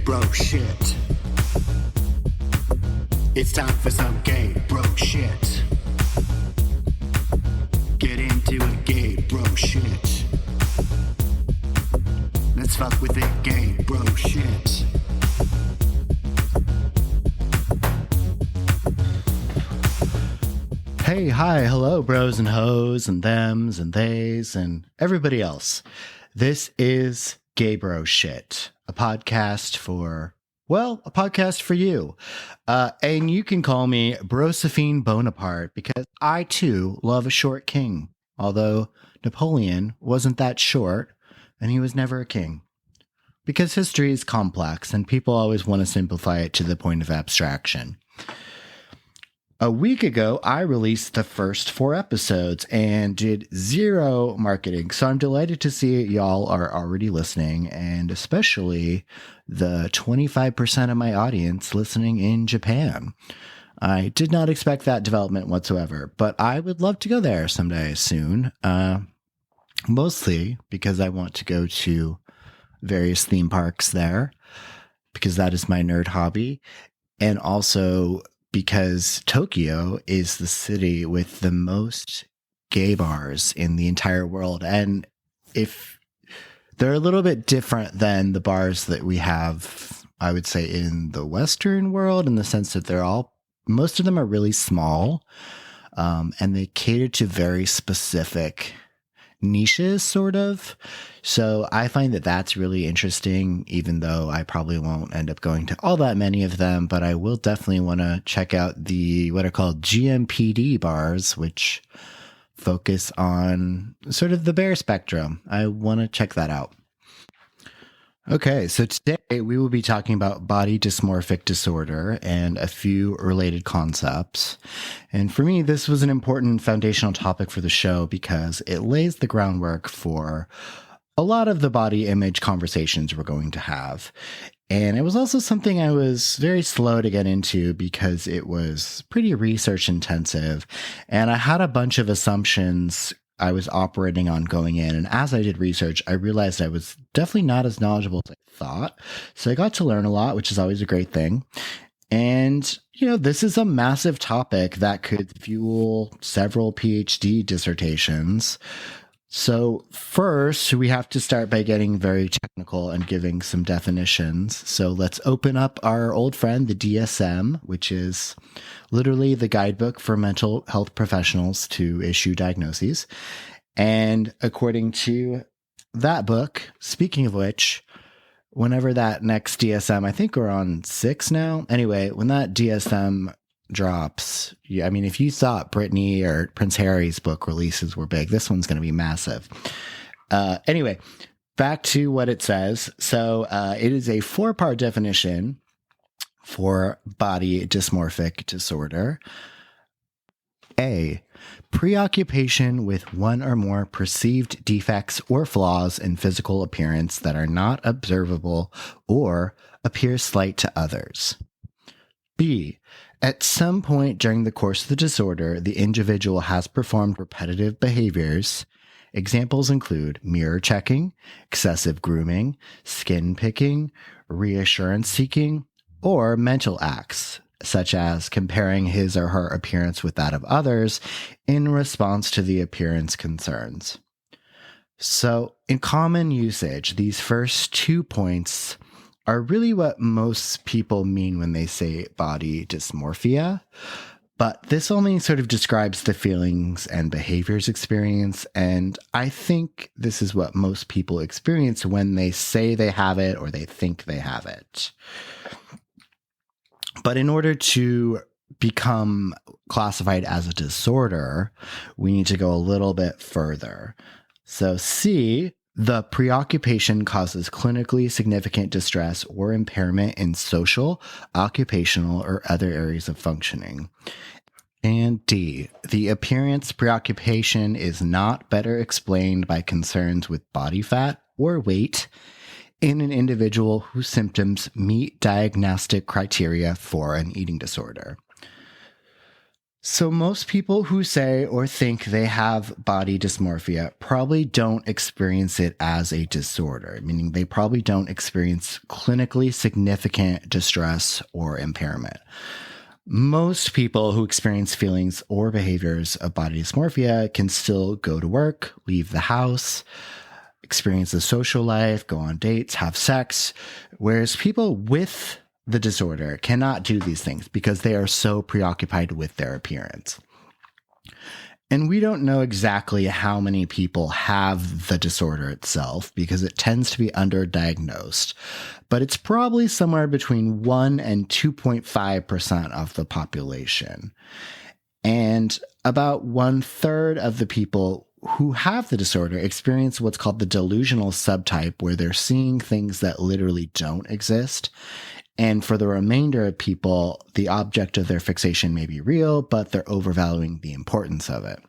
bro shit. It's time for some gay bro shit. Get into a gay bro shit. Let's fuck with it, gay bro shit. Hey, hi, hello, bros and hoes and thems and theys and everybody else. This is Gay Bro Shit, a podcast for you. And you can call me Brosephine Bonaparte because I too love a short king. Although Napoleon wasn't that short and he was never a king. Because history is complex and people always want to simplify it to the point of abstraction. A week ago, I released the first 4 episodes and did 0 marketing. So I'm delighted to see y'all are already listening, and especially the 25% of my audience listening in Japan. I did not expect that development whatsoever, but I would love to go there someday soon. Mostly because I want to go to various theme parks there, because that is my nerd hobby. And also because Tokyo is the city with the most gay bars in the entire world. And if they're a little bit different than the bars that we have, I would say, in the Western world, in the sense that most of them are really small, and they cater to very specific niches, sort of. So I find that that's really interesting, even though I probably won't end up going to all that many of them, but I will definitely want to check out what are called GMPD bars, which focus on sort of the bear spectrum. I want to check that out. Okay, so today we will be talking about body dysmorphic disorder and a few related concepts. And for me, this was an important foundational topic for the show because it lays the groundwork for a lot of the body image conversations we're going to have. And it was also something I was very slow to get into because it was pretty research intensive. And I had a bunch of assumptions I was operating on going in. And as I did research, I realized I was definitely not as knowledgeable as I thought. So I got to learn a lot, which is always a great thing. And, this is a massive topic that could fuel several PhD dissertations. So first, we have to start by getting very technical and giving some definitions. So let's open up our old friend, the DSM, which is literally the guidebook for mental health professionals to issue diagnoses. And according to that book, speaking of which, whenever that next DSM, I think we're on 6 now. Anyway, when that DSM drops, if you thought Britney or Prince Harry's book releases were big, this one's going to be massive. Anyway, back to what it says. So it is a 4-part definition for body dysmorphic disorder. A, preoccupation with one or more perceived defects or flaws in physical appearance that are not observable or appear slight to others. B, at some point during the course of the disorder, the individual has performed repetitive behaviors. Examples include mirror checking, excessive grooming, skin picking, reassurance seeking, or mental acts, such as comparing his or her appearance with that of others in response to the appearance concerns. So, in common usage, these first 2 points are really what most people mean when they say body dysmorphia. But this only sort of describes the feelings and behaviors experienced. And I think this is what most people experience when they say they have it or they think they have it. But in order to become classified as a disorder, we need to go a little bit further. So C, the preoccupation causes clinically significant distress or impairment in social, occupational, or other areas of functioning. And D, the appearance preoccupation is not better explained by concerns with body fat or weight in an individual whose symptoms meet diagnostic criteria for an eating disorder. So most people who say or think they have body dysmorphia probably don't experience it as a disorder, meaning they probably don't experience clinically significant distress or impairment. Most people who experience feelings or behaviors of body dysmorphia can still go to work, leave the house, experience a social life, go on dates, have sex, whereas people with the disorder cannot do these things because they are so preoccupied with their appearance. And we don't know exactly how many people have the disorder itself because it tends to be underdiagnosed, but it's probably somewhere between 1 and 2.5% of the population. And about 1/3 of the people who have the disorder experience what's called the delusional subtype, where they're seeing things that literally don't exist. And for the remainder of people, the object of their fixation may be real, but they're overvaluing the importance of it.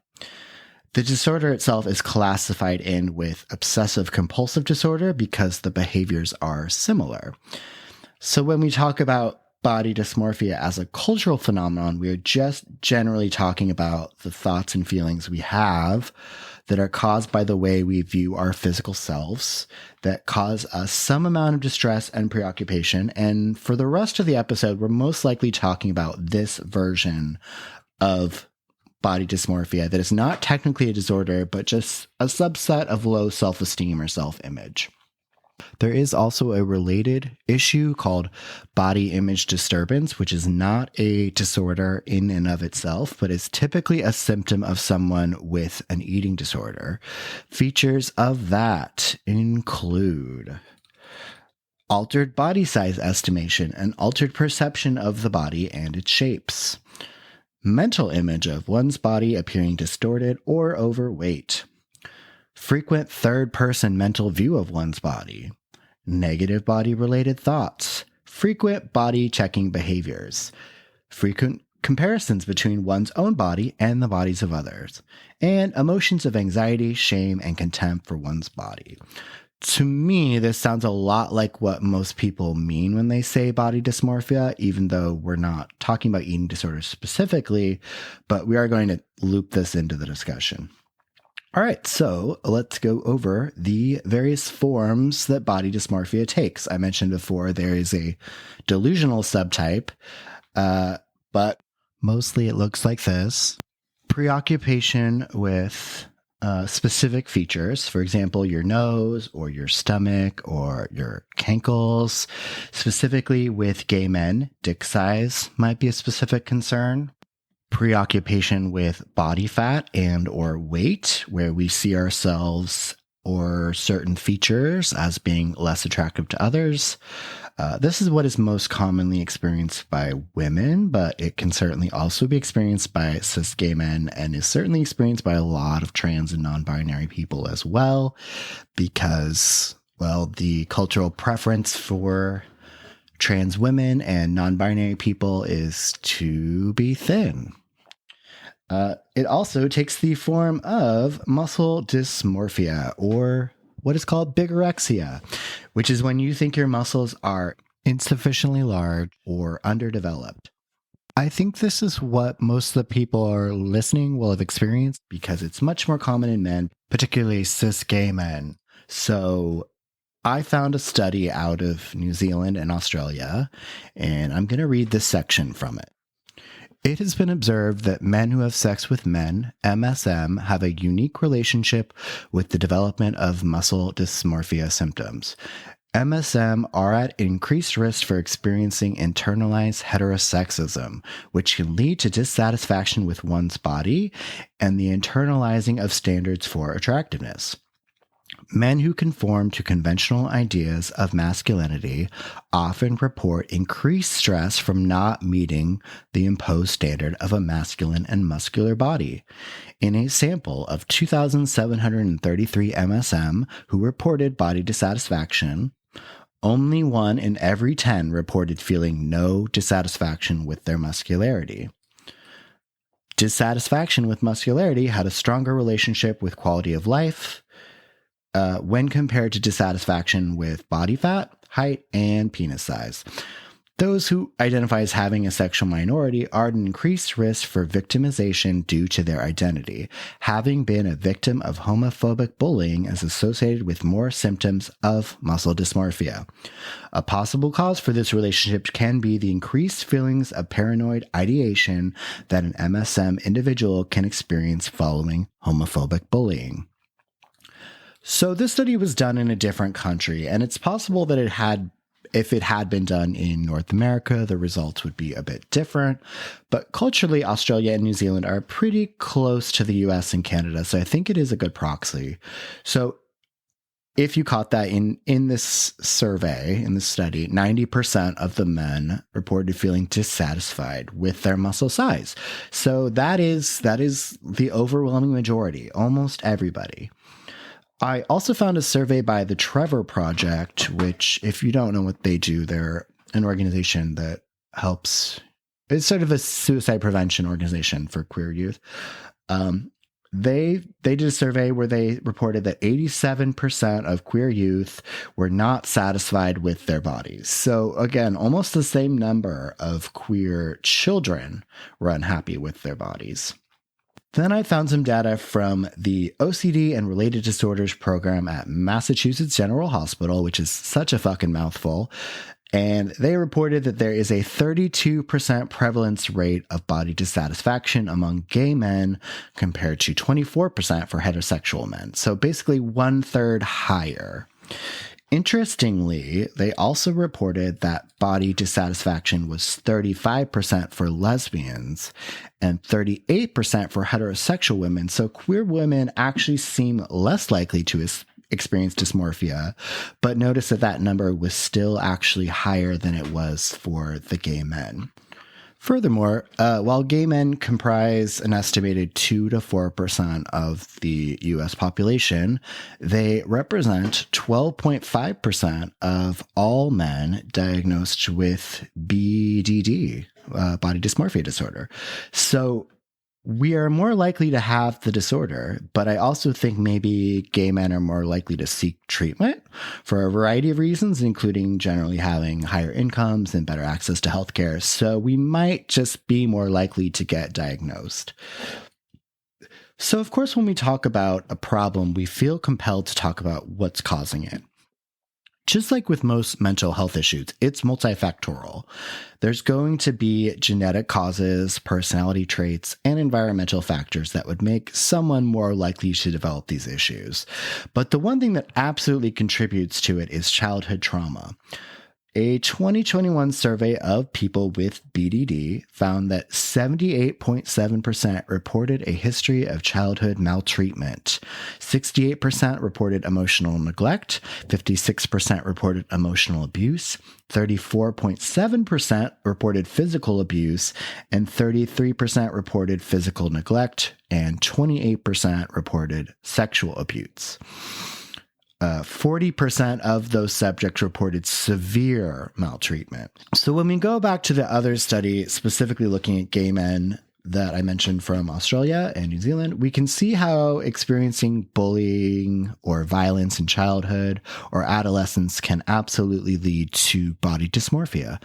The disorder itself is classified in with obsessive compulsive disorder because the behaviors are similar. So when we talk about body dysmorphia as a cultural phenomenon, we're just generally talking about the thoughts and feelings we have that are caused by the way we view our physical selves, that cause us some amount of distress and preoccupation. And for the rest of the episode, we're most likely talking about this version of body dysmorphia that is not technically a disorder, but just a subset of low self-esteem or self-image. There is also a related issue called body image disturbance, which is not a disorder in and of itself, but is typically a symptom of someone with an eating disorder. Features of that include altered body size estimation, an altered perception of the body and its shapes, mental image of one's body appearing distorted or overweight, frequent third-person mental view of one's body, negative body-related thoughts, frequent body-checking behaviors, frequent comparisons between one's own body and the bodies of others, and emotions of anxiety, shame, and contempt for one's body. To me, this sounds a lot like what most people mean when they say body dysmorphia, even though we're not talking about eating disorders specifically, but we are going to loop this into the discussion. All right, so let's go over the various forms that body dysmorphia takes. I mentioned before there is a delusional subtype, but mostly it looks like this. Preoccupation with specific features, for example, your nose or your stomach or your cankles. Specifically with gay men, dick size might be a specific concern. Preoccupation with body fat and or weight, where we see ourselves or certain features as being less attractive to others. This is what is most commonly experienced by women, but it can certainly also be experienced by cis gay men and is certainly experienced by a lot of trans and non-binary people as well, because, well, the cultural preference for trans women and non-binary people is to be thin. It also takes the form of muscle dysmorphia, or what is called bigorexia, which is when you think your muscles are insufficiently large or underdeveloped. I think this is what most of the people are listening will have experienced because it's much more common in men, particularly cis gay men. So I found a study out of New Zealand and Australia, and I'm going to read this section from it. It has been observed that men who have sex with men, MSM, have a unique relationship with the development of muscle dysmorphia symptoms. MSM are at increased risk for experiencing internalized heterosexism, which can lead to dissatisfaction with one's body and the internalizing of standards for attractiveness. Men who conform to conventional ideas of masculinity often report increased stress from not meeting the imposed standard of a masculine and muscular body. In a sample of 2,733 MSM who reported body dissatisfaction, only 1 in every 10 reported feeling no dissatisfaction with their muscularity. Dissatisfaction with muscularity had a stronger relationship with quality of life when compared to dissatisfaction with body fat, height, and penis size. Those who identify as having a sexual minority are at an increased risk for victimization due to their identity. Having been a victim of homophobic bullying is associated with more symptoms of muscle dysmorphia. A possible cause for this relationship can be the increased feelings of paranoid ideation that an MSM individual can experience following homophobic bullying. So this study was done in a different country, and it's possible that if it had been done in North America, the results would be a bit different. But culturally, Australia and New Zealand are pretty close to the US and Canada, so I think it is a good proxy. So if you caught that in this survey, in this study, 90% of the men reported feeling dissatisfied with their muscle size. So that is the overwhelming majority, almost everybody. I also found a survey by the Trevor Project, which, if you don't know what they do, they're an organization that helps. It's sort of a suicide prevention organization for queer youth. They did a survey where they reported that 87% of queer youth were not satisfied with their bodies. So again, almost the same number of queer children were unhappy with their bodies. Then I found some data from the OCD and Related Disorders program at Massachusetts General Hospital, which is such a fucking mouthful. And they reported that there is a 32% prevalence rate of body dissatisfaction among gay men compared to 24% for heterosexual men. So basically 1/3 higher. Interestingly, they also reported that body dissatisfaction was 35% for lesbians and 38% for heterosexual women. So queer women actually seem less likely to experience dysmorphia, but notice that number was still actually higher than it was for the gay men. Furthermore, while gay men comprise an estimated 2 to 4% of the U.S. population, they represent 12.5% of all men diagnosed with BDD, body dysmorphia disorder. So we are more likely to have the disorder, but I also think maybe gay men are more likely to seek treatment for a variety of reasons, including generally having higher incomes and better access to healthcare. So we might just be more likely to get diagnosed. So of course, when we talk about a problem, we feel compelled to talk about what's causing it. Just like with most mental health issues, it's multifactorial. There's going to be genetic causes, personality traits, and environmental factors that would make someone more likely to develop these issues. But the one thing that absolutely contributes to it is childhood trauma. A 2021 survey of people with BDD found that 78.7% reported a history of childhood maltreatment. 68% reported emotional neglect, 56% reported emotional abuse, 34.7% reported physical abuse, and 33% reported physical neglect, and 28% reported sexual abuse. 40% of those subjects reported severe maltreatment. So when we go back to the other study, specifically looking at gay men that I mentioned from Australia and New Zealand, we can see how experiencing bullying or violence in childhood or adolescence can absolutely lead to body dysmorphia.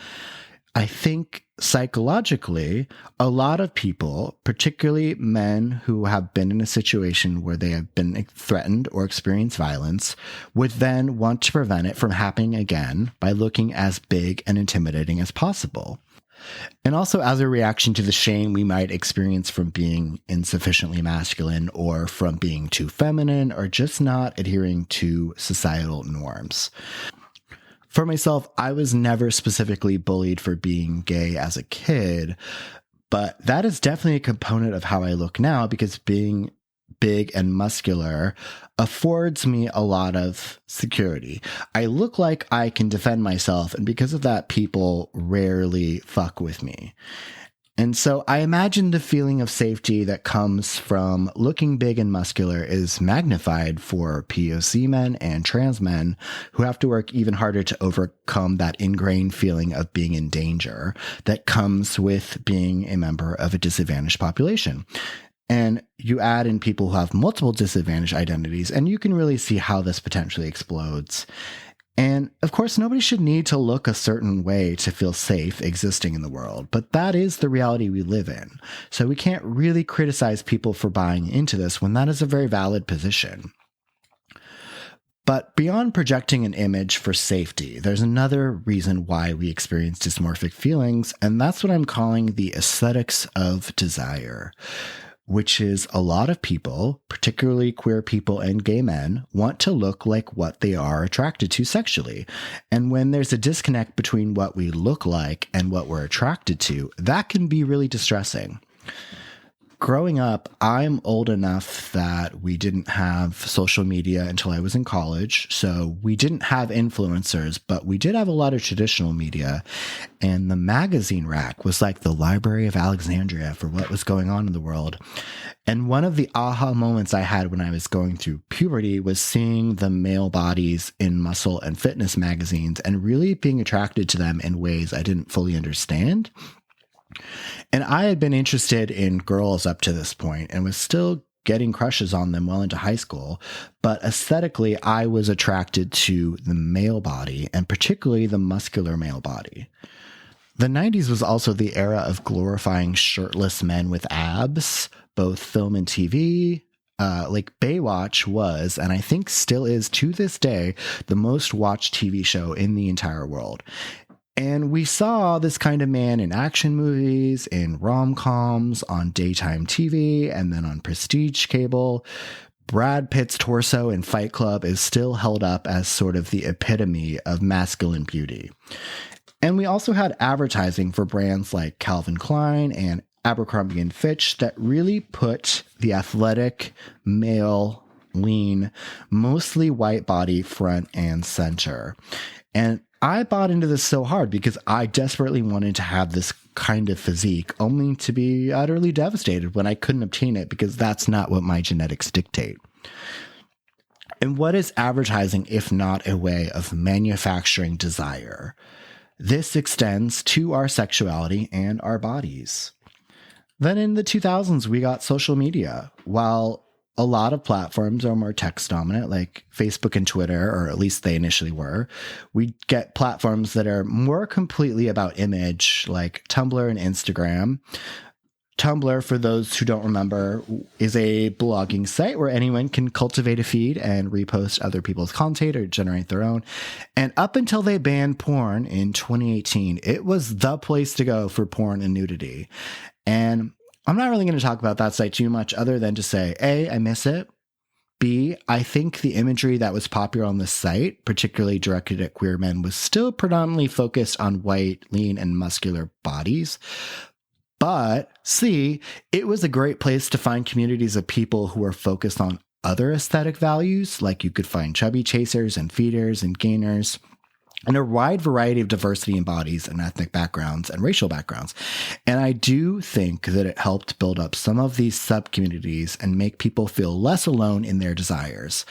I think psychologically, a lot of people, particularly men who have been in a situation where they have been threatened or experienced violence, would then want to prevent it from happening again by looking as big and intimidating as possible. And also as a reaction to the shame we might experience from being insufficiently masculine or from being too feminine or just not adhering to societal norms. For myself, I was never specifically bullied for being gay as a kid, but that is definitely a component of how I look now because being big and muscular affords me a lot of security. I look like I can defend myself, and because of that, people rarely fuck with me. And so I imagine the feeling of safety that comes from looking big and muscular is magnified for POC men and trans men who have to work even harder to overcome that ingrained feeling of being in danger that comes with being a member of a disadvantaged population. And you add in people who have multiple disadvantaged identities, and you can really see how this potentially explodes. And of course, nobody should need to look a certain way to feel safe existing in the world, but that is the reality we live in. So we can't really criticize people for buying into this when that is a very valid position. But beyond projecting an image for safety, there's another reason why we experience dysmorphic feelings, and that's what I'm calling the aesthetics of desire, which is a lot of people, particularly queer people and gay men, want to look like what they are attracted to sexually. And when there's a disconnect between what we look like and what we're attracted to, that can be really distressing. Growing up, I'm old enough that we didn't have social media until I was in college. So we didn't have influencers, but we did have a lot of traditional media. And the magazine rack was like the Library of Alexandria for what was going on in the world. And one of the aha moments I had when I was going through puberty was seeing the male bodies in muscle and fitness magazines and really being attracted to them in ways I didn't fully understand. And I had been interested in girls up to this point and was still getting crushes on them well into high school. But aesthetically, I was attracted to the male body and particularly the muscular male body. The 90s was also the era of glorifying shirtless men with abs, both film and TV. Like Baywatch was, and I think still is to this day, the most watched TV show in the entire world. And we saw this kind of man in action movies, in rom-coms, on daytime TV, and then on prestige cable. Brad Pitt's torso in Fight Club is still held up as sort of the epitome of masculine beauty. And we also had advertising for brands like Calvin Klein and Abercrombie & Fitch that really put the athletic, male, lean, mostly white body front and center. And I bought into this so hard because I desperately wanted to have this kind of physique, only to be utterly devastated when I couldn't obtain it because that's not what my genetics dictate. And what is advertising if not a way of manufacturing desire? This extends to our sexuality and our bodies. Then in the 2000s, we got social media. While a lot of platforms are more text dominant, like Facebook and Twitter, or at least they initially were, we get platforms that are more completely about image, like Tumblr and Instagram. Tumblr, for those who don't remember, is a blogging site where anyone can cultivate a feed and repost other people's content or generate their own. And up until they banned porn in 2018, it was the place to go for porn and nudity. And I'm not really going to talk about that site too much other than to say, A, I miss it. B, I think the imagery that was popular on this site, particularly directed at queer men, was still predominantly focused on white, lean, and muscular bodies. But C, it was a great place to find communities of people who were focused on other aesthetic values, like you could find chubby chasers and feeders and gainers, and a wide variety of diversity in bodies and ethnic backgrounds and racial backgrounds. And I do think that it helped build up some of these sub-communities and make people feel less alone in their desires.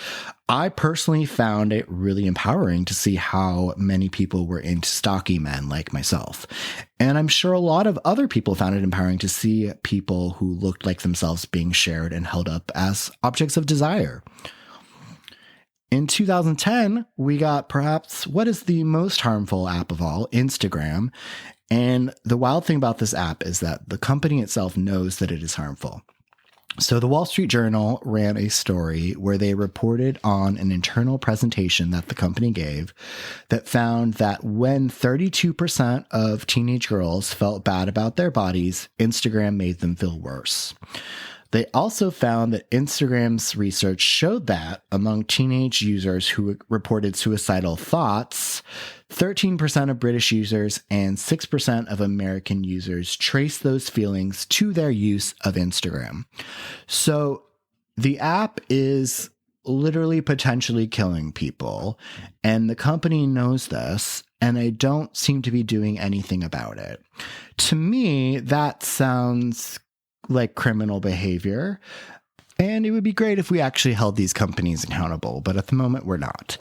I personally found it really empowering to see how many people were into stocky men like myself. And I'm sure a lot of other people found it empowering to see people who looked like themselves being shared and held up as objects of desire. In 2010, we got perhaps what is the most harmful app of all, Instagram. And the wild thing about this app is that the company itself knows that it is harmful. So the Wall Street Journal ran a story where they reported on an internal presentation that the company gave that found that when 32% of teenage girls felt bad about their bodies, Instagram made them feel worse. They also found that Instagram's research showed that among teenage users who reported suicidal thoughts, 13% of British users and 6% of American users traced those feelings to their use of Instagram. So the app is literally potentially killing people, and the company knows this, and they don't seem to be doing anything about it. To me, that sounds like criminal behavior, and it would be great if we actually held these companies accountable, but at the moment we're not.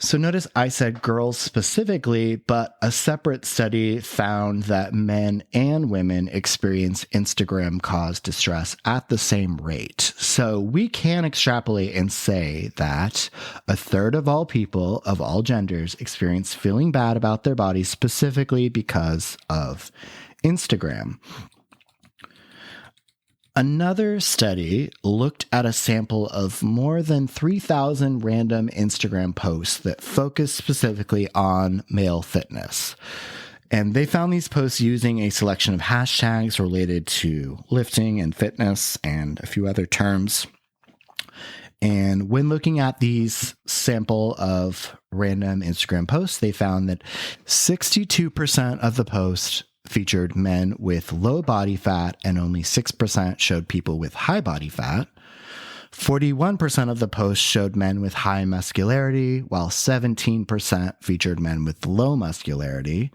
So notice I said girls specifically, but a separate study found that men and women experience Instagram-caused distress at the same rate. So we can extrapolate and say that a third of all people of all genders experience feeling bad about their bodies specifically because of Instagram. Another study looked at a sample of more than 3,000 random Instagram posts that focused specifically on male fitness. And they found these posts using a selection of hashtags related to lifting and fitness and a few other terms. And when looking at these sample of random Instagram posts, they found that 62% of the posts featured men with low body fat and only 6% showed people with high body fat. 41% of the posts showed men with high muscularity, while 17% featured men with low muscularity.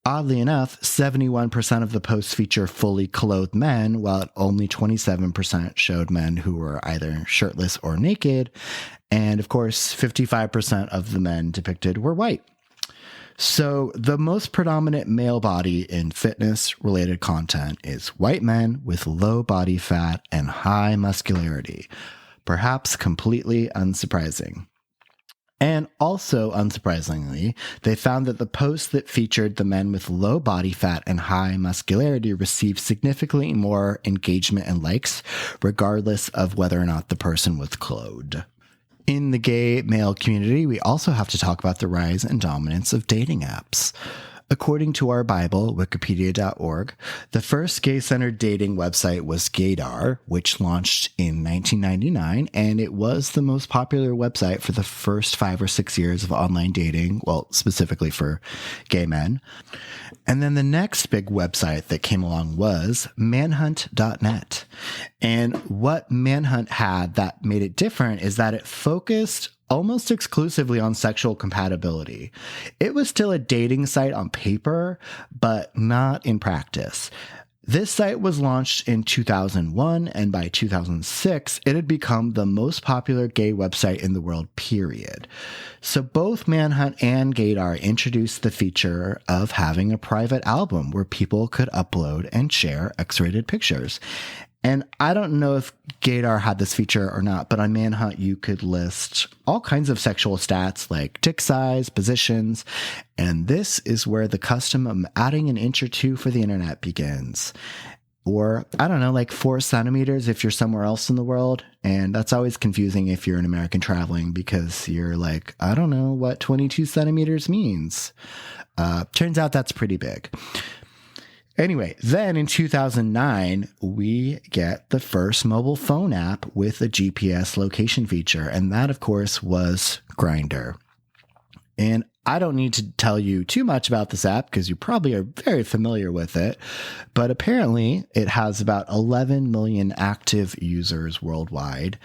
Oddly enough, 71% of the posts feature fully clothed men, while only 27% showed men who were either shirtless or naked. And of course, 55% of the men depicted were white. So the most predominant male body in fitness-related content is white men with low body fat and high muscularity, perhaps completely unsurprising. And also unsurprisingly, they found that the posts that featured the men with low body fat and high muscularity received significantly more engagement and likes, regardless of whether or not the person was clothed. In the gay male community, we also have to talk about the rise and dominance of dating apps. According to our Bible, Wikipedia.org, the first gay-centered dating website was Gaydar, which launched in 1999, and it was the most popular website for the first 5 or 6 years of online dating, well, specifically for gay men. And then the next big website that came along was manhunt.net. And what Manhunt had that made it different is that it focused almost exclusively on sexual compatibility. It was still a dating site on paper, but not in practice. This site was launched in 2001, and by 2006, it had become the most popular gay website in the world, period. So both Manhunt and Gaydar introduced the feature of having a private album where people could upload and share X-rated pictures. And I don't know if Gaydar had this feature or not, but on Manhunt, you could list all kinds of sexual stats like dick size, positions, and this is where the custom of adding an inch or two for the internet begins. Or, I don't know, like 4 centimeters if you're somewhere else in the world. And that's always confusing if you're an American traveling because you're like, I don't know what 22 centimeters means. Turns out that's pretty big. Anyway, then in 2009, we get the first mobile phone app with a GPS location feature, and that, of course, was Grindr. And I don't need to tell you too much about this app because you probably are very familiar with it, but apparently it has about 11 million active users worldwide.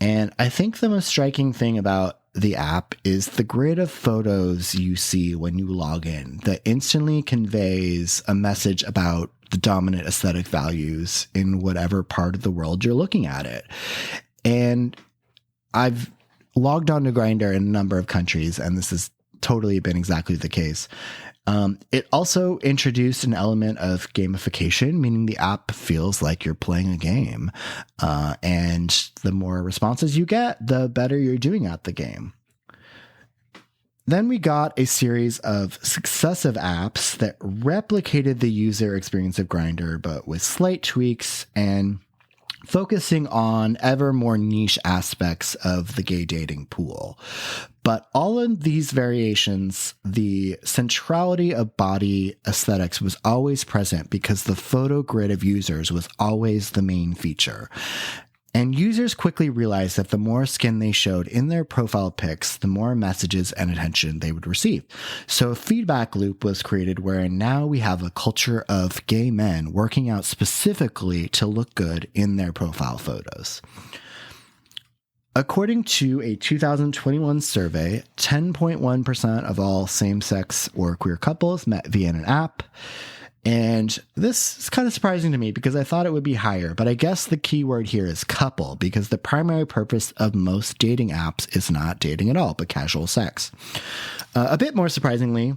And I think the most striking thing about the app is the grid of photos you see when you log in that instantly conveys a message about the dominant aesthetic values in whatever part of the world you're looking at it. And I've logged on to Grindr in a number of countries, and this has totally been exactly the case. It also introduced an element of gamification, meaning the app feels like you're playing a game. And the more responses you get, the better you're doing at the game. Then we got a series of successive apps that replicated the user experience of Grindr, but with slight tweaks and focusing on ever more niche aspects of the gay dating pool. But all of these variations, the centrality of body aesthetics was always present because the photo grid of users was always the main feature. And users quickly realized that the more skin they showed in their profile pics, the more messages and attention they would receive. So a feedback loop was created wherein now we have a culture of gay men working out specifically to look good in their profile photos. According to a 2021 survey, 10.1% of all same-sex or queer couples met via an app. And this is kind of surprising to me because I thought it would be higher, but I guess the key word here is couple, because the primary purpose of most dating apps is not dating at all, but casual sex. A bit more surprisingly,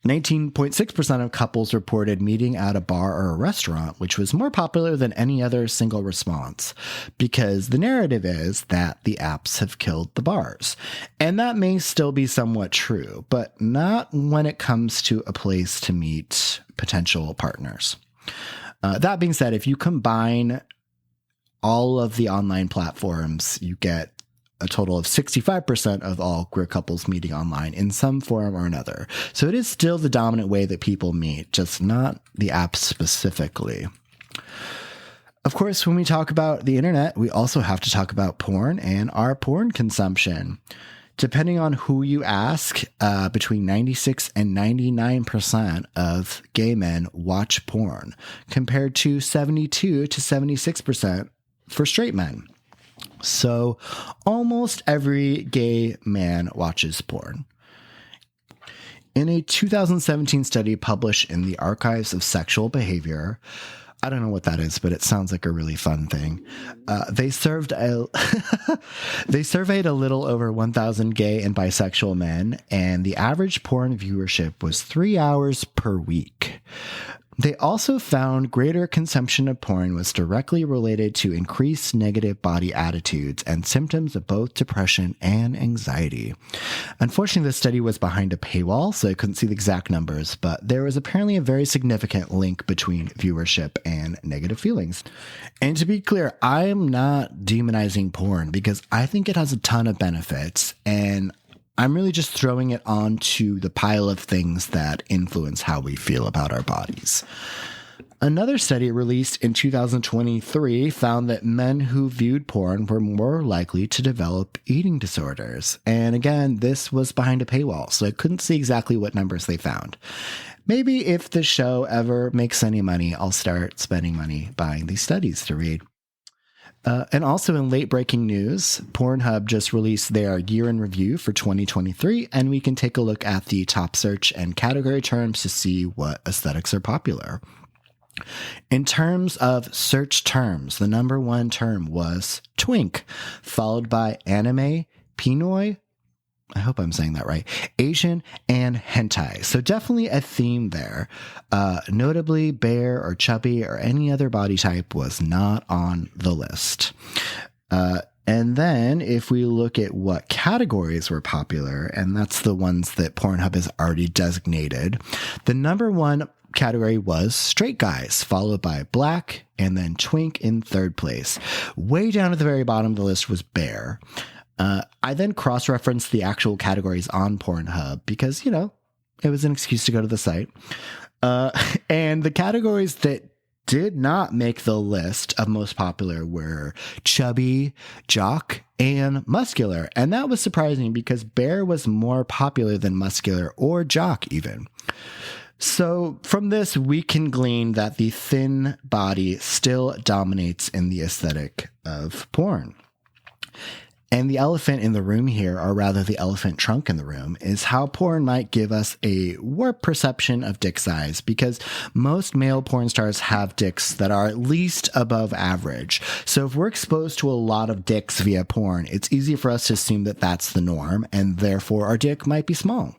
19.6% of couples reported meeting at a bar or a restaurant, which was more popular than any other single response, because the narrative is that the apps have killed the bars. And that may still be somewhat true, but not when it comes to a place to meet potential partners. That being said, if you combine all of the online platforms, you get a total of 65% of all queer couples meeting online in some form or another. So it is still the dominant way that people meet, just not the app specifically. Of course, when we talk about the internet, we also have to talk about porn and our porn consumption. Depending on who you ask, between 96 and 99% of gay men watch porn, compared to 72 to 76% for straight men. So almost every gay man watches porn. In a 2017 study published in the Archives of Sexual Behavior, I don't know what that is, but it sounds like a really fun thing. They surveyed a little over 1,000 gay and bisexual men, and the average porn viewership was 3 hours per week. They also found greater consumption of porn was directly related to increased negative body attitudes and symptoms of both depression and anxiety. Unfortunately, the study was behind a paywall, so I couldn't see the exact numbers, but there was apparently a very significant link between viewership and negative feelings. And to be clear, I'm not demonizing porn because I think it has a ton of benefits, and I'm really just throwing it onto the pile of things that influence how we feel about our bodies. Another study released in 2023 found that men who viewed porn were more likely to develop eating disorders. And again, this was behind a paywall, so I couldn't see exactly what numbers they found. Maybe if the show ever makes any money, I'll start spending money buying these studies to read. And also in late breaking news, Pornhub just released their year in review for 2023, and we can take a look at the top search and category terms to see what aesthetics are popular. In terms of search terms, the number one term was twink, followed by anime, pinoi, I hope I'm saying that right, Asian, and hentai. So definitely a theme there. Notably, bare or chubby or any other body type was not on the list. And then if we look at what categories were popular, and that's the ones that Pornhub has already designated, the number one category was straight guys, followed by black, and then twink in third place. Way down at the very bottom of the list was bare. I then cross-referenced the actual categories on Pornhub because, it was an excuse to go to the site. And the categories that did not make the list of most popular were chubby, jock, and muscular. And that was surprising because bare was more popular than muscular or jock even. So from this, we can glean that the thin body still dominates in the aesthetic of porn. And the elephant in the room here, or rather the elephant trunk in the room, is how porn might give us a warped perception of dick size, because most male porn stars have dicks that are at least above average. So if we're exposed to a lot of dicks via porn, it's easy for us to assume that that's the norm, and therefore our dick might be small.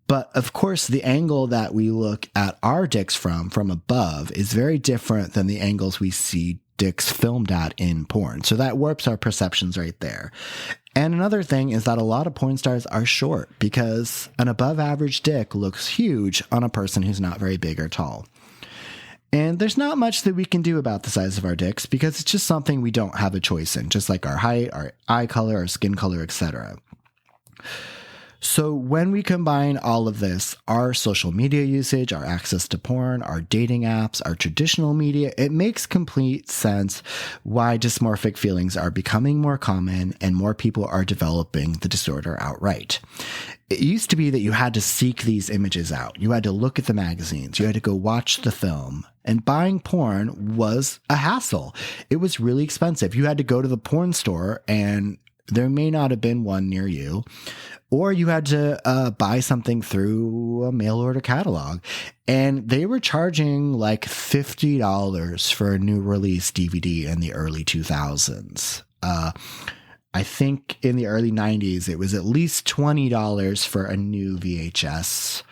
But of course, the angle that we look at our dicks from above is very different than the angles we see dicks filmed at in porn. So that warps our perceptions right there. And another thing is that a lot of porn stars are short because an above average dick looks huge on a person who's not very big or tall. And there's not much that we can do about the size of our dicks because it's just something we don't have a choice in, just like our height, our eye color, our skin color, etc. So when we combine all of this, our social media usage, our access to porn, our dating apps, our traditional media, it makes complete sense why dysmorphic feelings are becoming more common and more people are developing the disorder outright. It used to be that you had to seek these images out. You had to look at the magazines. You had to go watch the film. And buying porn was a hassle. It was really expensive. You had to go to the porn store and there may not have been one near you. or you had to buy something through a mail order catalog. And they were charging like $50 for a new release DVD in the early 2000s. I think in the early 90s, it was at least $20 for a new VHS.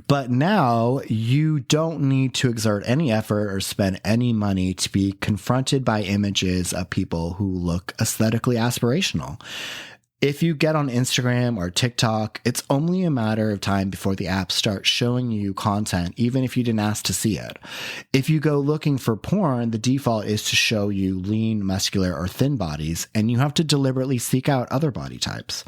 But now you don't need to exert any effort or spend any money to be confronted by images of people who look aesthetically aspirational. If you get on Instagram or TikTok, it's only a matter of time before the app starts showing you content, even if you didn't ask to see it. If you go looking for porn, the default is to show you lean, muscular, or thin bodies, and you have to deliberately seek out other body types.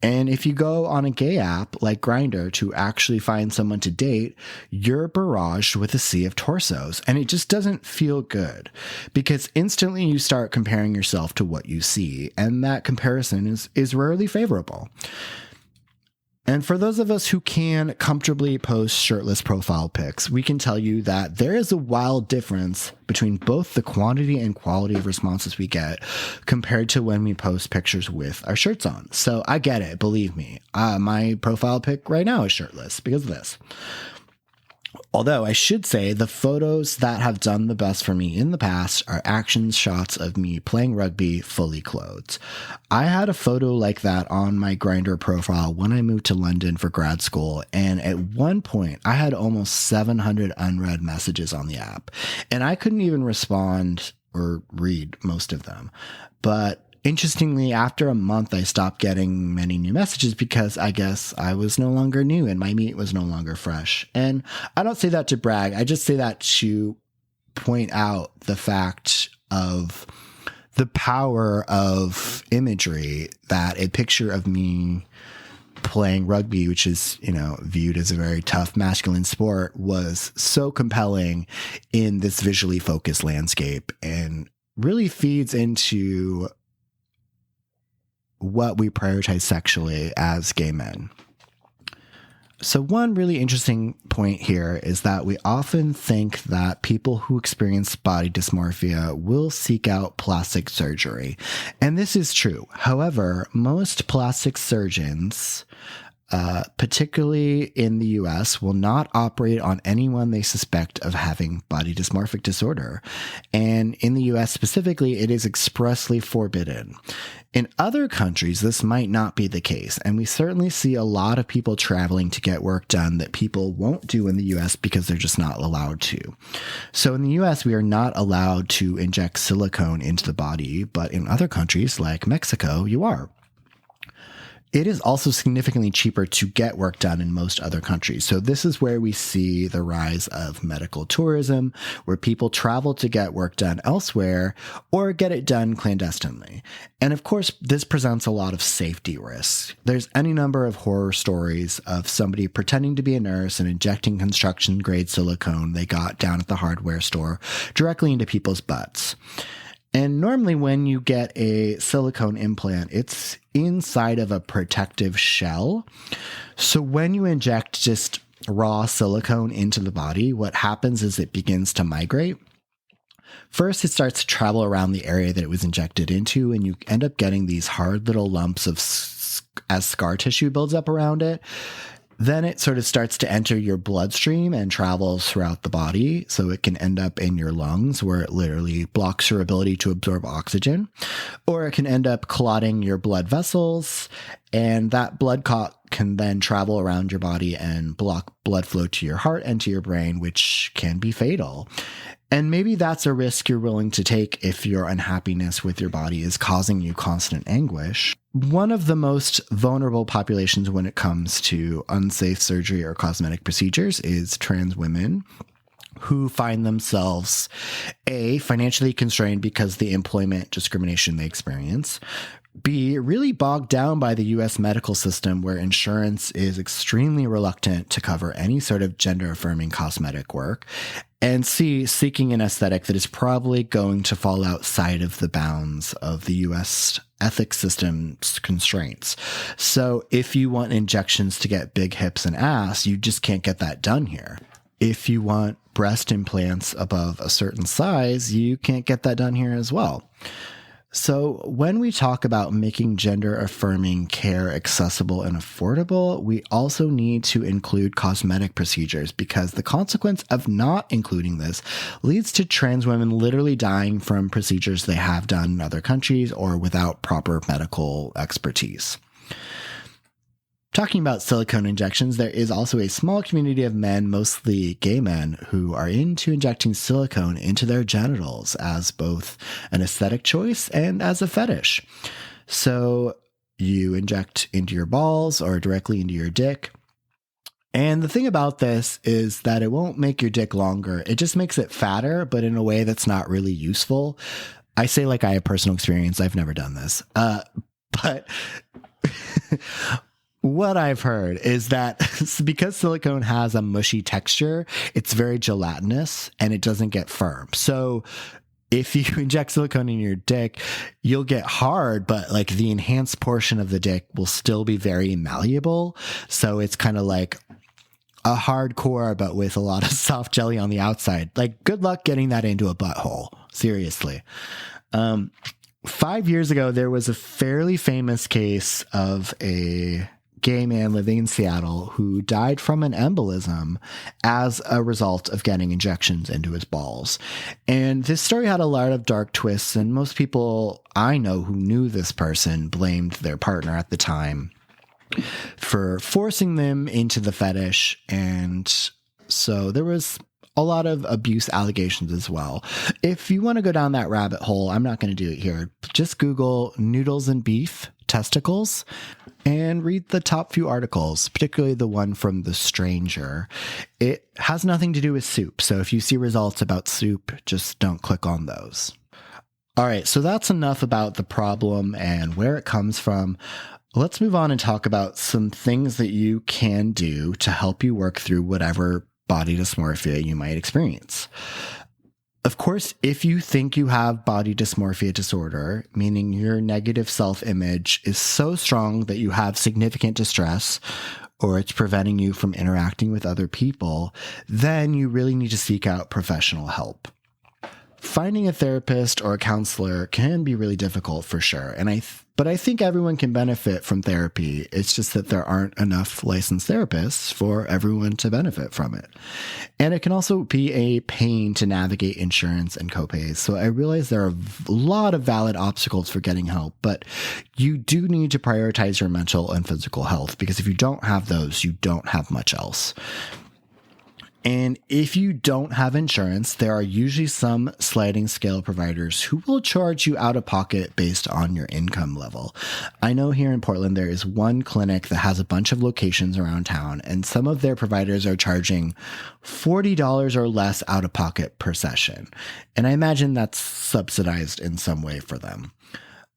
And if you go on a gay app like Grindr to actually find someone to date, you're barraged with a sea of torsos. And it just doesn't feel good because instantly you start comparing yourself to what you see. And that comparison is rarely favorable. And for those of us who can comfortably post shirtless profile pics, we can tell you that there is a wild difference between both the quantity and quality of responses we get compared to when we post pictures with our shirts on. So I get it, believe me. My profile pic right now is shirtless because of this. Although I should say the photos that have done the best for me in the past are action shots of me playing rugby fully clothed. I had a photo like that on my Grindr profile when I moved to London for grad school, and at one point I had almost 700 unread messages on the app, and I couldn't even respond or read most of them. But interestingly, after a month, I stopped getting many new messages because I guess I was no longer new and my meat was no longer fresh. And I don't say that to brag. I just say that to point out the fact of the power of imagery that a picture of me playing rugby, which is, viewed as a very tough masculine sport, was so compelling in this visually focused landscape and really feeds into what we prioritize sexually as gay men. So one really interesting point here is that we often think that people who experience body dysmorphia will seek out plastic surgery. And this is true. However, most plastic surgeons, particularly in the US, will not operate on anyone they suspect of having body dysmorphic disorder. And in the US specifically, it is expressly forbidden. In other countries, this might not be the case, and we certainly see a lot of people traveling to get work done that people won't do in the US because they're just not allowed to. So in the US, we are not allowed to inject silicone into the body, but in other countries like Mexico, you are. It is also significantly cheaper to get work done in most other countries. So this is where we see the rise of medical tourism, where people travel to get work done elsewhere or get it done clandestinely. And of course, this presents a lot of safety risks. There's any number of horror stories of somebody pretending to be a nurse and injecting construction-grade silicone they got down at the hardware store directly into people's butts. And normally when you get a silicone implant, it's inside of a protective shell. So when you inject just raw silicone into the body, what happens is it begins to migrate. First, it starts to travel around the area that it was injected into, and you end up getting these hard little lumps of as scar tissue builds up around it. Then it sort of starts to enter your bloodstream and travels throughout the body. So it can end up in your lungs where it literally blocks your ability to absorb oxygen. Or it can end up clotting your blood vessels. And that blood clot can then travel around your body and block blood flow to your heart and to your brain, which can be fatal. And maybe that's a risk you're willing to take if your unhappiness with your body is causing you constant anguish. One of the most vulnerable populations when it comes to unsafe surgery or cosmetic procedures is trans women who find themselves, A, financially constrained because of the employment discrimination they experience, B, really bogged down by the U.S. medical system where insurance is extremely reluctant to cover any sort of gender-affirming cosmetic work, and C, seeking an aesthetic that is probably going to fall outside of the bounds of the U.S. ethics system's constraints. So if you want injections to get big hips and ass, you just can't get that done here. If you want breast implants above a certain size, you can't get that done here as well. So, when we talk about making gender affirming care accessible and affordable, we also need to include cosmetic procedures because the consequence of not including this leads to trans women literally dying from procedures they have done in other countries or without proper medical expertise. Talking about silicone injections, there is also a small community of men, mostly gay men, who are into injecting silicone into their genitals as both an aesthetic choice and as a fetish. So you inject into your balls or directly into your dick. And the thing about this is that it won't make your dick longer. It just makes it fatter, but in a way that's not really useful. I say like I have personal experience. I've never done this. But what I've heard is that because silicone has a mushy texture, it's very gelatinous and it doesn't get firm. So if you inject silicone in your dick, you'll get hard, but like the enhanced portion of the dick will still be very malleable. So it's kind of like a hardcore, but with a lot of soft jelly on the outside. Like, good luck getting that into a butthole. Seriously. 5 years ago, there was a fairly famous case of a gay man living in Seattle who died from an embolism as a result of getting injections into his balls. And this story had a lot of dark twists, and most people I know who knew this person blamed their partner at the time for forcing them into the fetish. And so there was a lot of abuse allegations as well. If you want to go down that rabbit hole, I'm not going to do it here. Just Google noodles and beef testicles and read the top few articles, particularly the one from The Stranger. It has nothing to do with soup. So if you see results about soup, just don't click on those. All right, so that's enough about the problem and where it comes from. Let's move on and talk about some things that you can do to help you work through whatever body dysmorphia you might experience. Of course, if you think you have body dysmorphia disorder, meaning your negative self-image is so strong that you have significant distress or it's preventing you from interacting with other people, then you really need to seek out professional help. Finding a therapist or a counselor can be really difficult for sure. But I think everyone can benefit from therapy. It's just that there aren't enough licensed therapists for everyone to benefit from it. And it can also be a pain to navigate insurance and copays. So I realize there are a lot of valid obstacles for getting help, but you do need to prioritize your mental and physical health because if you don't have those, you don't have much else. And if you don't have insurance, there are usually some sliding scale providers who will charge you out of pocket based on your income level. I know here in Portland, there is one clinic that has a bunch of locations around town, and some of their providers are charging $40 or less out of pocket per session. And I imagine that's subsidized in some way for them.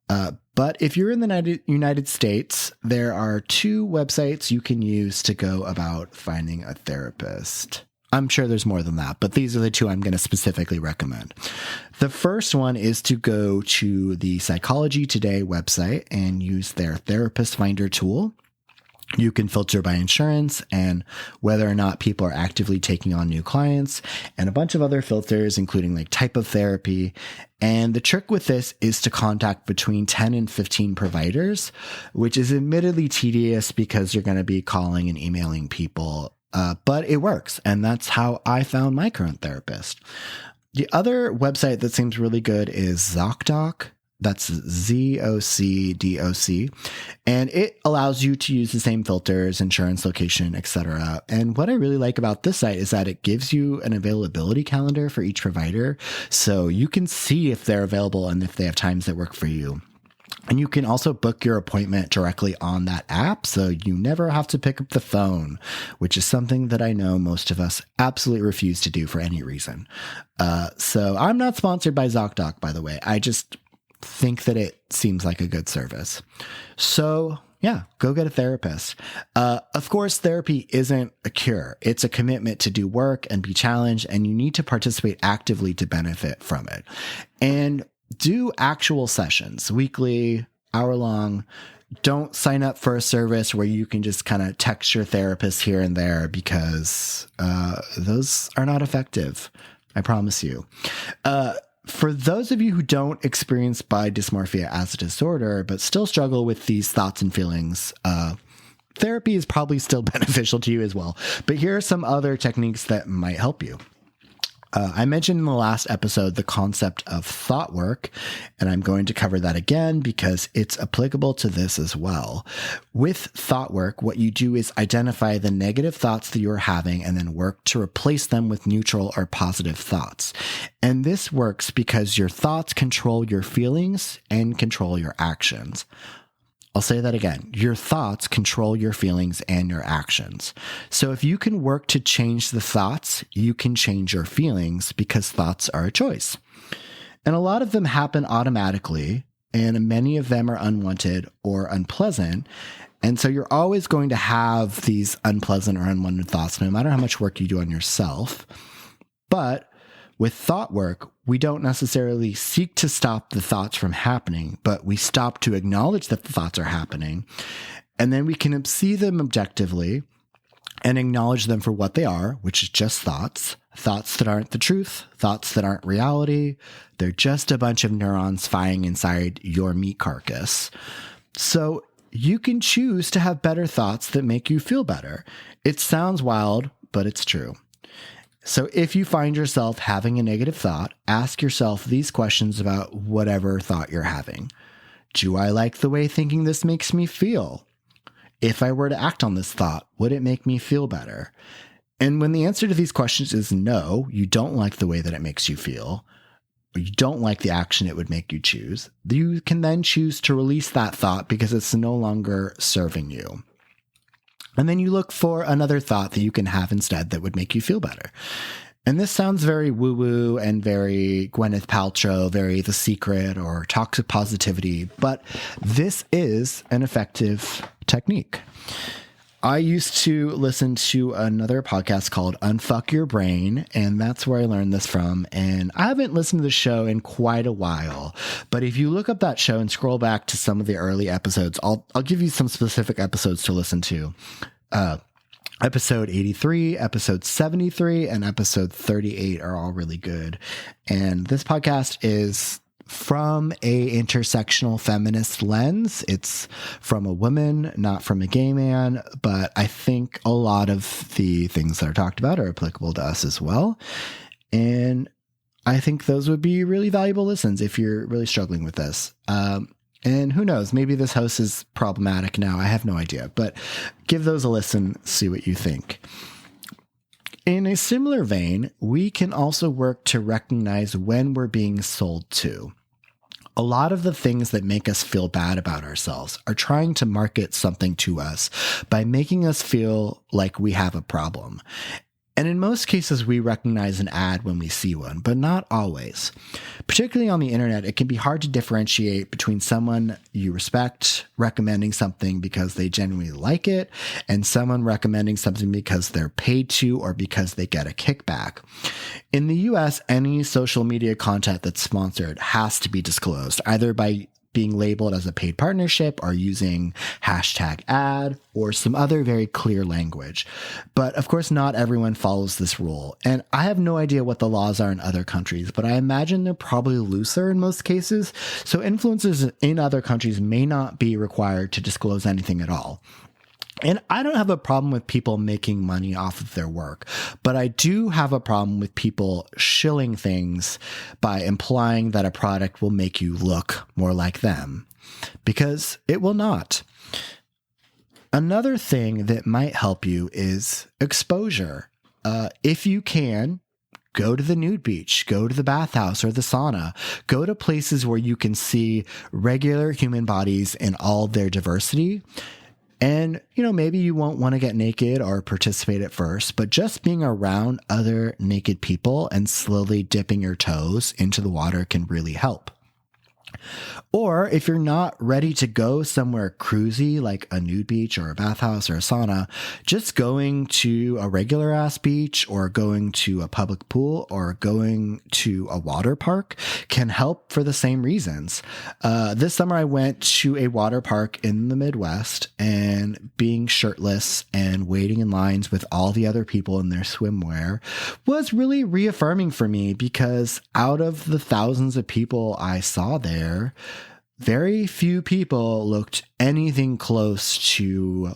But if you're in the United States, there are 2 websites you can use to go about finding a therapist. I'm sure there's more than that, but these are the 2 I'm going to specifically recommend. The first one is to go to the Psychology Today website and use their Therapist Finder tool. You can filter by insurance and whether or not people are actively taking on new clients and a bunch of other filters, including like type of therapy. And the trick with this is to contact between 10 and 15 providers, which is admittedly tedious because you're going to be calling and emailing people. But it works. And that's how I found my current therapist. The other website that seems really good is ZocDoc. That's ZocDoc. And it allows you to use the same filters, insurance, location, etc. And what I really like about this site is that it gives you an availability calendar for each provider. So you can see if they're available and if they have times that work for you. And you can also book your appointment directly on that app, so you never have to pick up the phone, which is something that I know most of us absolutely refuse to do for any reason. So I'm not sponsored by ZocDoc, by the way. I just think that it seems like a good service. So yeah, go get a therapist. Of course, therapy isn't a cure. It's a commitment to do work and be challenged, and you need to participate actively to benefit from it. And do actual sessions, weekly, hour-long. Don't sign up for a service where you can just kind of text your therapist here and there because those are not effective. I promise you. For those of you who don't experience body dysmorphia as a disorder, but still struggle with these thoughts and feelings, therapy is probably still beneficial to you as well. But here are some other techniques that might help you. I mentioned in the last episode the concept of thought work, and I'm going to cover that again because it's applicable to this as well. With thought work, what you do is identify the negative thoughts that you're having and then work to replace them with neutral or positive thoughts. And this works because your thoughts control your feelings and control your actions. I'll say that again. Your thoughts control your feelings and your actions. So if you can work to change the thoughts, you can change your feelings because thoughts are a choice. And a lot of them happen automatically, and many of them are unwanted or unpleasant. And so you're always going to have these unpleasant or unwanted thoughts, no matter how much work you do on yourself. But with thought work, we don't necessarily seek to stop the thoughts from happening, but we stop to acknowledge that the thoughts are happening. And then we can see them objectively and acknowledge them for what they are, which is just thoughts that aren't the truth, thoughts that aren't reality. They're just a bunch of neurons firing inside your meat carcass. So you can choose to have better thoughts that make you feel better. It sounds wild, but it's true. So if you find yourself having a negative thought, ask yourself these questions about whatever thought you're having. Do I like the way thinking this makes me feel? If I were to act on this thought, would it make me feel better? And when the answer to these questions is no, you don't like the way that it makes you feel, or you don't like the action it would make you choose, you can then choose to release that thought because it's no longer serving you. And then you look for another thought that you can have instead that would make you feel better. And this sounds very woo-woo and very Gwyneth Paltrow, very The Secret or toxic positivity, but this is an effective technique. I used to listen to another podcast called Unfuck Your Brain, and that's where I learned this from. And I haven't listened to the show in quite a while, but if you look up that show and scroll back to some of the early episodes, I'll give you some specific episodes to listen to. Episode 83, episode 73, and episode 38 are all really good. And this podcast is from a intersectional feminist lens. It's from a woman, not from a gay man, but I think a lot of the things that are talked about are applicable to us as well. And I think those would be really valuable listens if you're really struggling with this. And who knows, maybe this host is problematic now. I have no idea, but give those a listen, see what you think. In a similar vein, we can also work to recognize when we're being sold to. A lot of the things that make us feel bad about ourselves are trying to market something to us by making us feel like we have a problem. And in most cases, we recognize an ad when we see one, but not always. Particularly on the internet, it can be hard to differentiate between someone you respect recommending something because they genuinely like it and someone recommending something because they're paid to or because they get a kickback. In the US, any social media content that's sponsored has to be disclosed, either by being labeled as a paid partnership or using #ad or some other very clear language. But of course, not everyone follows this rule. And I have no idea what the laws are in other countries, but I imagine they're probably looser in most cases. So influencers in other countries may not be required to disclose anything at all. And I don't have a problem with people making money off of their work, but I do have a problem with people shilling things by implying that a product will make you look more like them, because it will not. Another thing that might help you is exposure. If you can, go to the nude beach, go to the bathhouse or the sauna, go to places where you can see regular human bodies in all their diversity. And, maybe you won't want to get naked or participate at first, but just being around other naked people and slowly dipping your toes into the water can really help. Or if you're not ready to go somewhere cruisy like a nude beach or a bathhouse or a sauna, just going to a regular ass beach or going to a public pool or going to a water park can help for the same reasons. This summer I went to a water park in the Midwest, and being shirtless and waiting in lines with all the other people in their swimwear was really reaffirming for me, because out of the thousands of people I saw there, very few people looked anything close to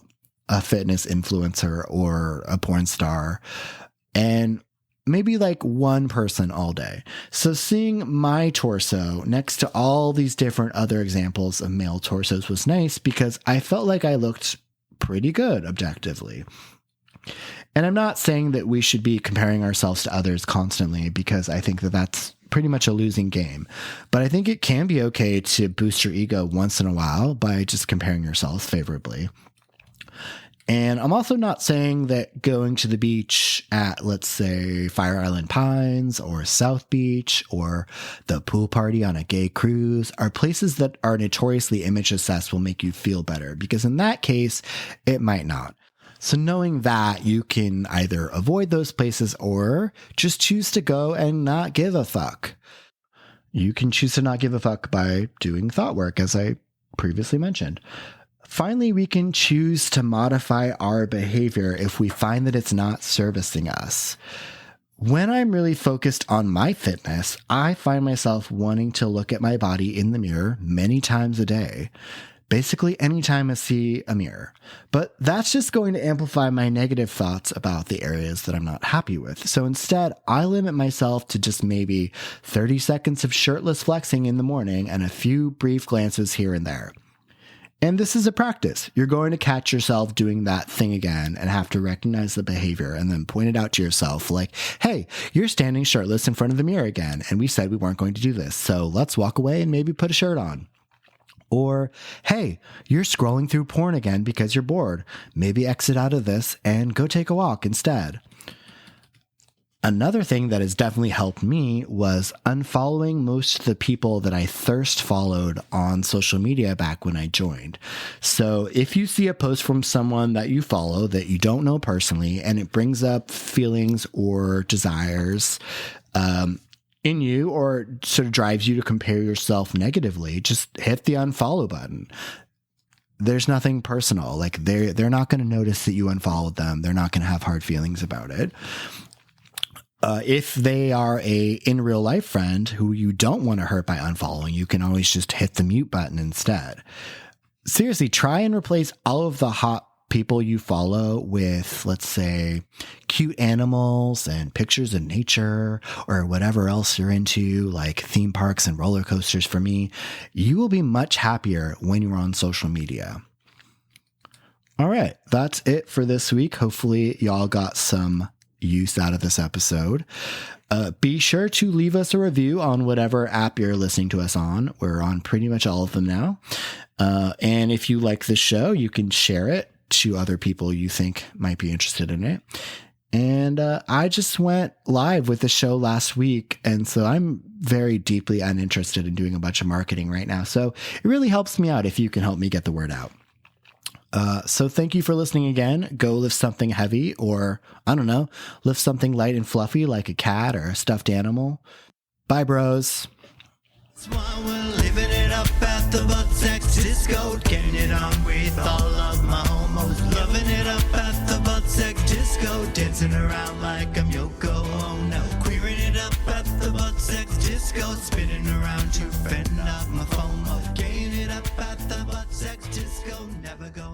a fitness influencer or a porn star, and maybe like one person all day. So seeing my torso next to all these different other examples of male torsos was nice, because I felt like I looked pretty good objectively. And I'm not saying that we should be comparing ourselves to others constantly, because I think that that's pretty much a losing game. But I think it can be okay to boost your ego once in a while by just comparing yourself favorably. And I'm also not saying that going to the beach at, let's say, Fire Island Pines or South Beach or the pool party on a gay cruise are places that are notoriously image assessed will make you feel better, because in that case, it might not. So knowing that, you can either avoid those places or just choose to go and not give a fuck. You can choose to not give a fuck by doing thought work, as I previously mentioned. Finally, we can choose to modify our behavior if we find that it's not servicing us. When I'm really focused on my fitness, I find myself wanting to look at my body in the mirror many times a day. Basically, anytime I see a mirror. But that's just going to amplify my negative thoughts about the areas that I'm not happy with. So instead, I limit myself to just maybe 30 seconds of shirtless flexing in the morning and a few brief glances here and there. And this is a practice. You're going to catch yourself doing that thing again and have to recognize the behavior and then point it out to yourself like, hey, you're standing shirtless in front of the mirror again, and we said we weren't going to do this. So let's walk away and maybe put a shirt on. Or, hey, you're scrolling through porn again because you're bored. Maybe exit out of this and go take a walk instead. Another thing that has definitely helped me was unfollowing most of the people that I thirst followed on social media back when I joined. So if you see a post from someone that you follow that you don't know personally, and it brings up feelings or desires, in you, or sort of drives you to compare yourself negatively, just hit the unfollow button. There's nothing personal. Like they're not going to notice that you unfollowed them. They're not going to have hard feelings about it. If they are a in real life friend who you don't want to hurt by unfollowing, you can always just hit the mute button instead. Seriously, try and replace all of the hot people you follow with, let's say, cute animals and pictures of nature or whatever else you're into, like theme parks and roller coasters. For me, you will be much happier when you're on social media. All right, that's it for this week. Hopefully y'all got some use out of this episode. Be sure to leave us a review on whatever app you're listening to us on. We're on pretty much all of them now. And if you like this show, you can share it to other people you think might be interested in it. And I just went live with the show last week, and so I'm very deeply uninterested in doing a bunch of marketing right now. So it really helps me out if you can help me get the word out. So thank you for listening again. Go lift something heavy, or I don't know, lift something light and fluffy like a cat or a stuffed animal. Bye, bros. That's why we're living it up at the butt sex disco, getting it on with all of my homos, loving it up at the butt sex disco, dancing around like I'm Yoko Ono, queering it up at the butt sex disco, spinning around to fend off my FOMO, getting it up at the butt sex disco, never go